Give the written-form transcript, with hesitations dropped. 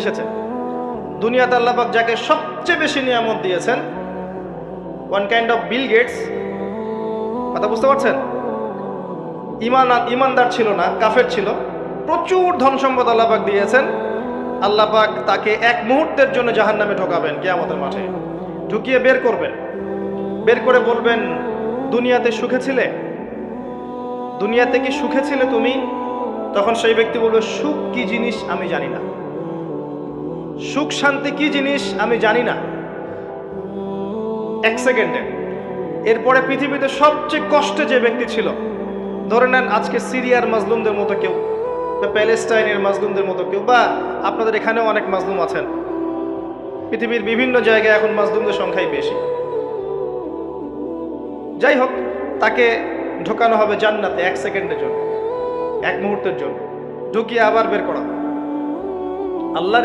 এসেছে। দুনিয়াতে আল্লাহ পাক যাকে সবচেয়ে বেশি নিয়ামত দিয়েছেন, one kind of Bill Gates, কথা বুঝতে পারছেন? ইমানদার ছিল না, কাফের ছিল, প্রচুর ধন সম্পদ আল্লাহ পাক দিয়েছেন। আল্লাহ পাক তাকে এক মুহূর্তের জন্য জাহান্নামে ঢোকাবেন, কিয়ামতের মাঠে ঢুকিয়ে বের করবেন। বের করে বলবেন, দুনিয়াতে সুখে ছিলে? দুনিয়াতে কি সুখে ছিলে তুমি? তখন সেই ব্যক্তি বলবে, সুখ কি জিনিস আমি জানি না, সুখ শান্তি কি জিনিস আমি জানি না। এক সেকেন্ডে। এরপরে পৃথিবীতে সবচেয়ে কষ্টে যে ব্যক্তি ছিল, ধরে নেন আজকে সিরিয়ার মাজলুমদের মতো কেউ, বা প্যালেস্টাইনের মাজলুমদের মতো কেউ, বা আপনাদের এখানেও অনেক মাজলুম আছেন। পৃথিবীর বিভিন্ন জায়গায় এখন মাজলুমদের সংখ্যাই বেশি। যাই হোক, তাকে ঢোকানো হবে জান্নাতে এক সেকেন্ডের জন্য, এক মুহূর্তের জন্য, ঢুকিয়ে আবার বের করা। আল্লাহ